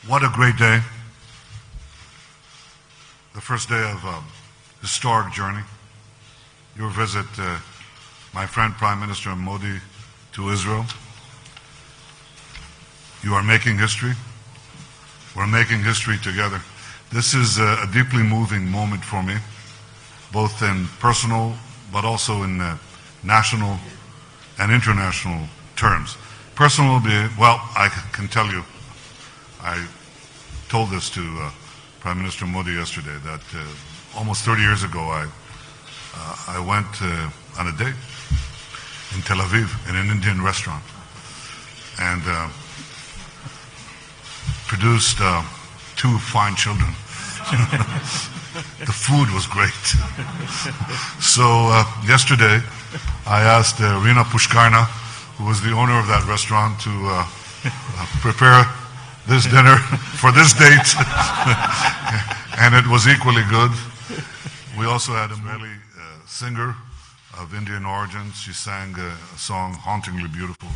What a great day. The first day of a historic journey. Your visit, my friend Prime Minister Modi, to Israel. You are making history. We're making history together. This is a deeply moving moment for me, both in personal but also in national and international terms. Personal, well, I can tell you, I told this to Prime Minister Modi yesterday, that almost 30 years ago I went on a date in Tel Aviv in an Indian restaurant and produced two fine children. The food was great. So yesterday I asked Rina Pushkarna, who was the owner of that restaurant, to prepare this dinner for this date, and it was equally good. We also had a Israeli singer of Indian origin. She sang a song hauntingly beautiful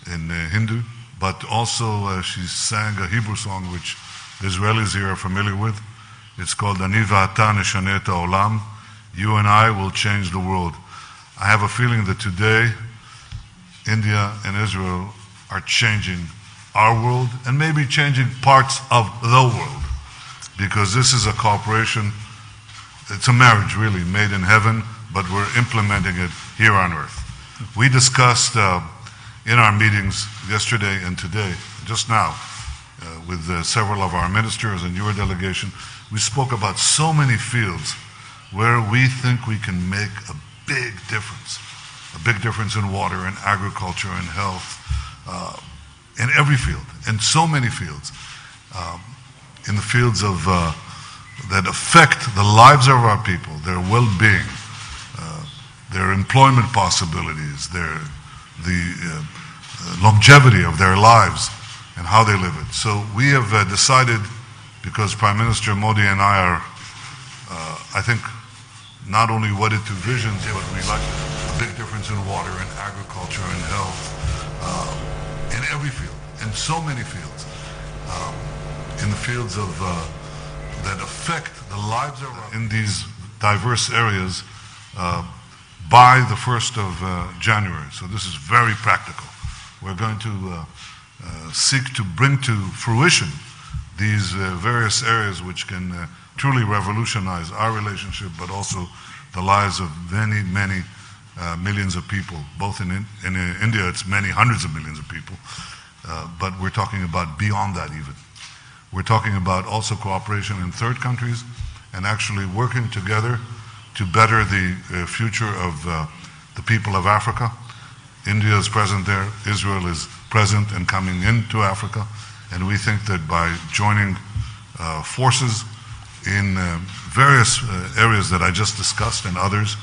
in Hindu, but also she sang a Hebrew song which the Israelis here are familiar with. It's called Ani va'ata neshaneh et ha'olam. You and I will change the world. I have a feeling that today India and Israel are changing our world and maybe changing parts of the world, because this is a cooperation. It's a marriage really made in heaven, but we're implementing it here on earth. We discussed in our meetings yesterday and today, just now, with several of our ministers and your delegation, we spoke about so many fields where we think we can make a big difference in water, in agriculture, in health, in every field, in so many fields, in the fields of that affect the lives of our people, their well-being, their employment possibilities, the longevity of their lives, and how they live it. So we have decided, because Prime Minister Modi and I are, I think, not only wedded to visions, but we like a big difference in water, in agriculture, in health, in every field, in so many fields, in the fields of that affect the lives of our, in these diverse areas by the 1st of January. So this is very practical. We're going to seek to bring to fruition these various areas which can truly revolutionize our relationship, but also the lives of many, many millions of people. Both in India, it's many hundreds of millions of people, but we're talking about beyond that even. We're talking about also cooperation in third countries and actually working together to better the future of the people of Africa. India is present there, Israel is present and coming into Africa, and we think that by joining forces in various areas that I just discussed and others,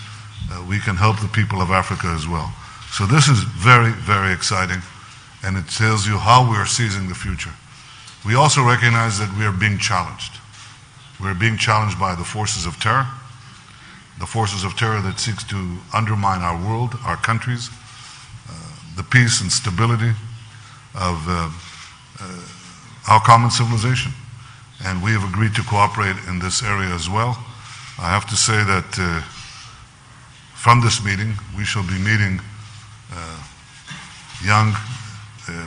we can help the people of Africa as well. So this is very, very exciting, and it tells you how we are seizing the future. We also recognize that we are being challenged. We're being challenged by the forces of terror that seeks to undermine our world, our countries, the peace and stability of our common civilization. And we have agreed to cooperate in this area as well. I have to say that from this meeting, we shall be meeting young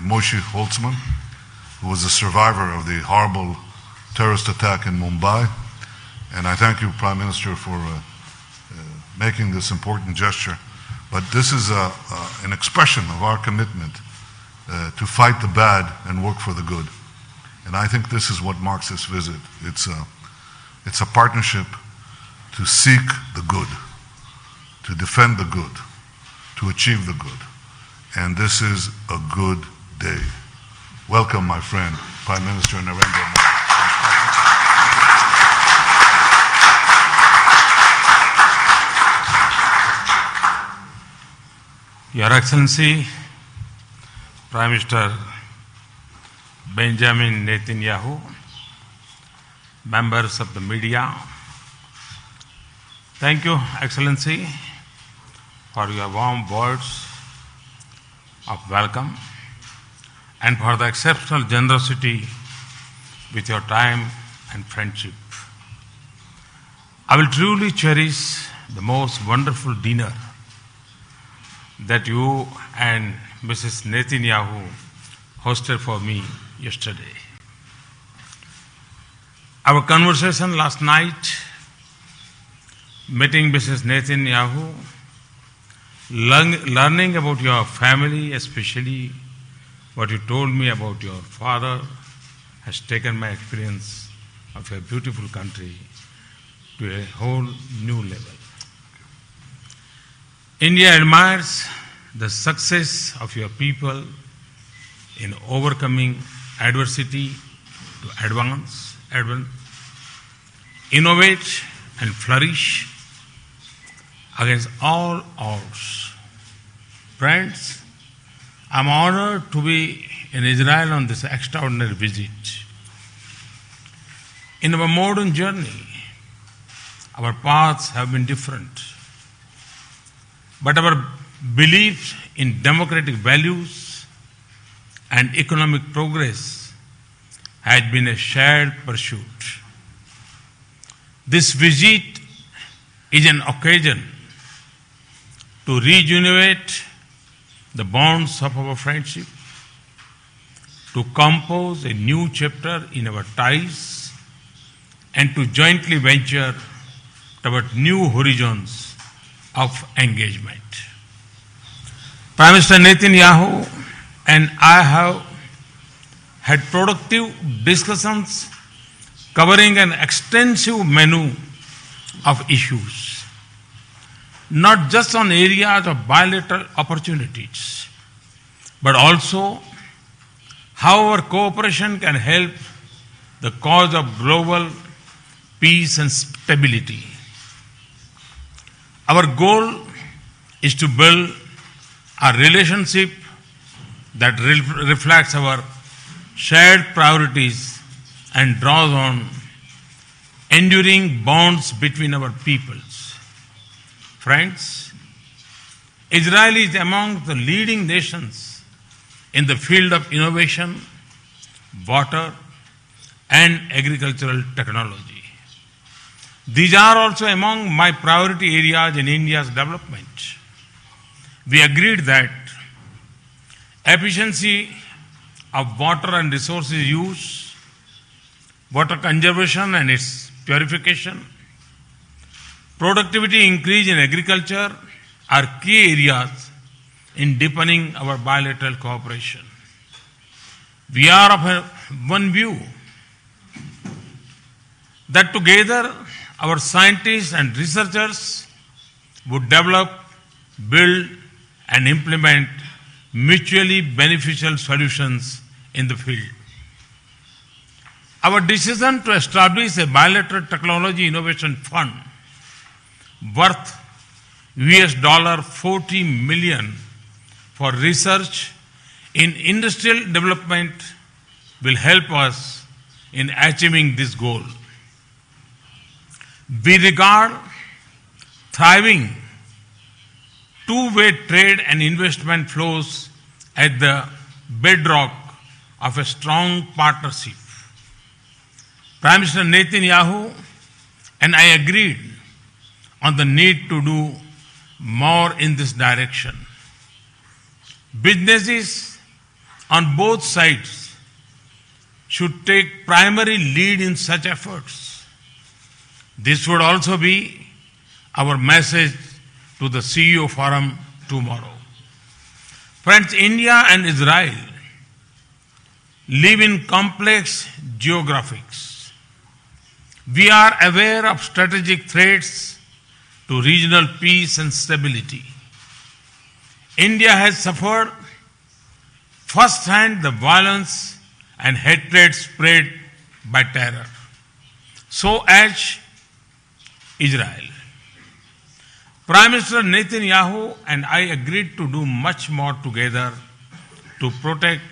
Moshe Holtzman, who was a survivor of the horrible terrorist attack in Mumbai. And I thank you, Prime Minister, for making this important gesture. But this is an expression of our commitment to fight the bad and work for the good. And I think this is what marks this visit. It's a partnership to seek the good, to defend the good, to achieve the good. And this is a good day. Welcome, my friend, Prime Minister Narendra Modi. Your Excellency, Prime Minister Benjamin Netanyahu, members of the media, thank you, Excellency, for your warm words of welcome and for the exceptional generosity with your time and friendship. I will truly cherish the most wonderful dinner that you and Mrs. Netanyahu hosted for me yesterday. Our conversation last night, meeting Mrs. Netanyahu, learning about your family, especially what you told me about your father, has taken my experience of a beautiful country to a whole new level. India admires the success of your people in overcoming adversity to advance, innovate and flourish against all odds. Friends, I'm honored to be in Israel on this extraordinary visit. In our modern journey, our paths have been different, but our belief in democratic values and economic progress has been a shared pursuit. This visit is an occasion to rejuvenate the bonds of our friendship, to compose a new chapter in our ties, and to jointly venture toward new horizons of engagement. Prime Minister Netanyahu and I have had productive discussions covering an extensive menu of issues, not just on areas of bilateral opportunities, but also how our cooperation can help the cause of global peace and stability. Our goal is to build a relationship that reflects our shared priorities and draws on enduring bonds between our peoples. Friends, Israel is among the leading nations in the field of innovation, water, and agricultural technology. These are also among my priority areas in India's development. We agreed that efficiency of water and resources use, water conservation and its purification, productivity increase in agriculture are key areas in deepening our bilateral cooperation. We are of one view that together our scientists and researchers would develop, build, and implement mutually beneficial solutions in the field. Our decision to establish a bilateral technology innovation fund worth $40 million for research in industrial development will help us in achieving this goal. We regard thriving two-way trade and investment flows as the bedrock of a strong partnership. Prime Minister Netanyahu and I agreed on the need to do more in this direction. Businesses on both sides should take primary lead in such efforts. This would also be our message to the CEO Forum tomorrow. Friends, India and Israel live in complex geographies. We are aware of strategic threats to regional peace and stability. India has suffered firsthand the violence and hatred spread by terror. So as Israel. Prime Minister Netanyahu and I agreed to do much more together to protect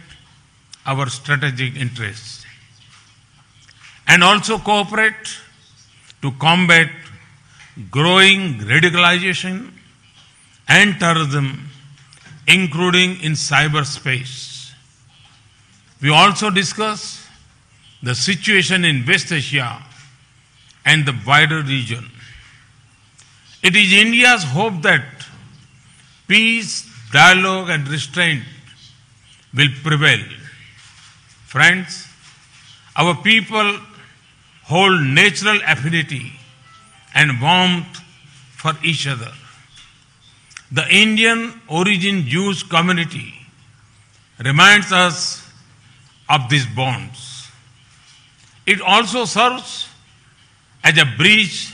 our strategic interests and also cooperate to combat growing radicalization and terrorism, including in cyberspace. We also discussed the situation in West Asia and the wider region. It is India's hope that peace, dialogue and restraint will prevail. Friends, our people hold natural affinity and warmth for each other. The Indian origin Jewish community reminds us of these bonds. It also serves as a bridge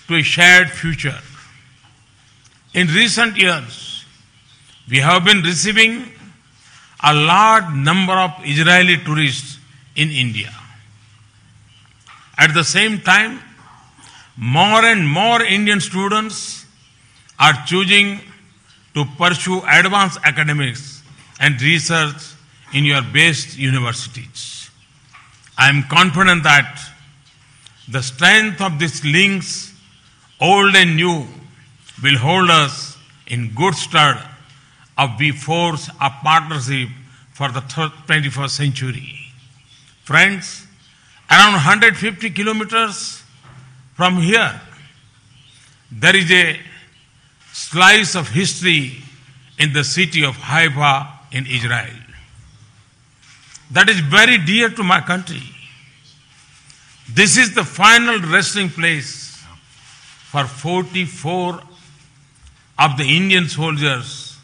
to a shared future. In recent years, we have been receiving a large number of Israeli tourists in India. At the same time, more and more Indian students are choosing to pursue advanced academics and research in your best universities. I am confident that the strength of these links, old and new, will hold us in good stead as we forge a partnership for the 21st century. Friends, around 150 kilometers from here, there is a slice of history in the city of Haifa in Israel. That is very dear to my country. This is the final resting place for 44 of the Indian soldiers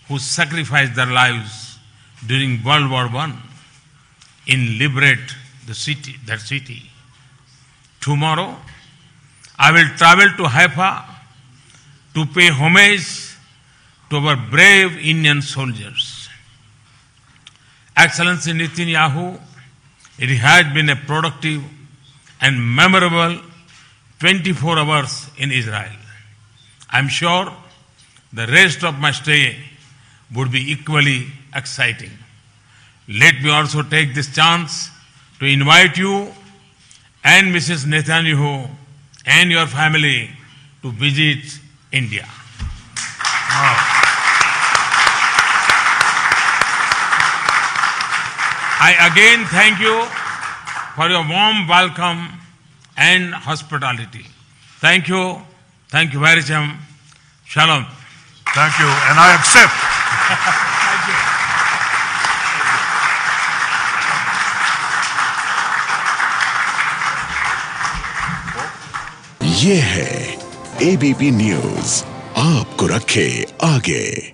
who sacrificed their lives during World War I in liberate the city, that city. Tomorrow, I will travel to Haifa to pay homage to our brave Indian soldiers. Excellency Netanyahu, it has been a productive and memorable 24 hours in Israel. I am sure the rest of my stay would be equally exciting. Let me also take this chance to invite you and Mrs. Netanyahu and your family to visit India. Wow. I again thank you for your warm welcome and hospitality. Thank you. Thank you very much. Shalom. Thank you, and I accept. Thank you. ये है ABP news, आपको रखे आगे।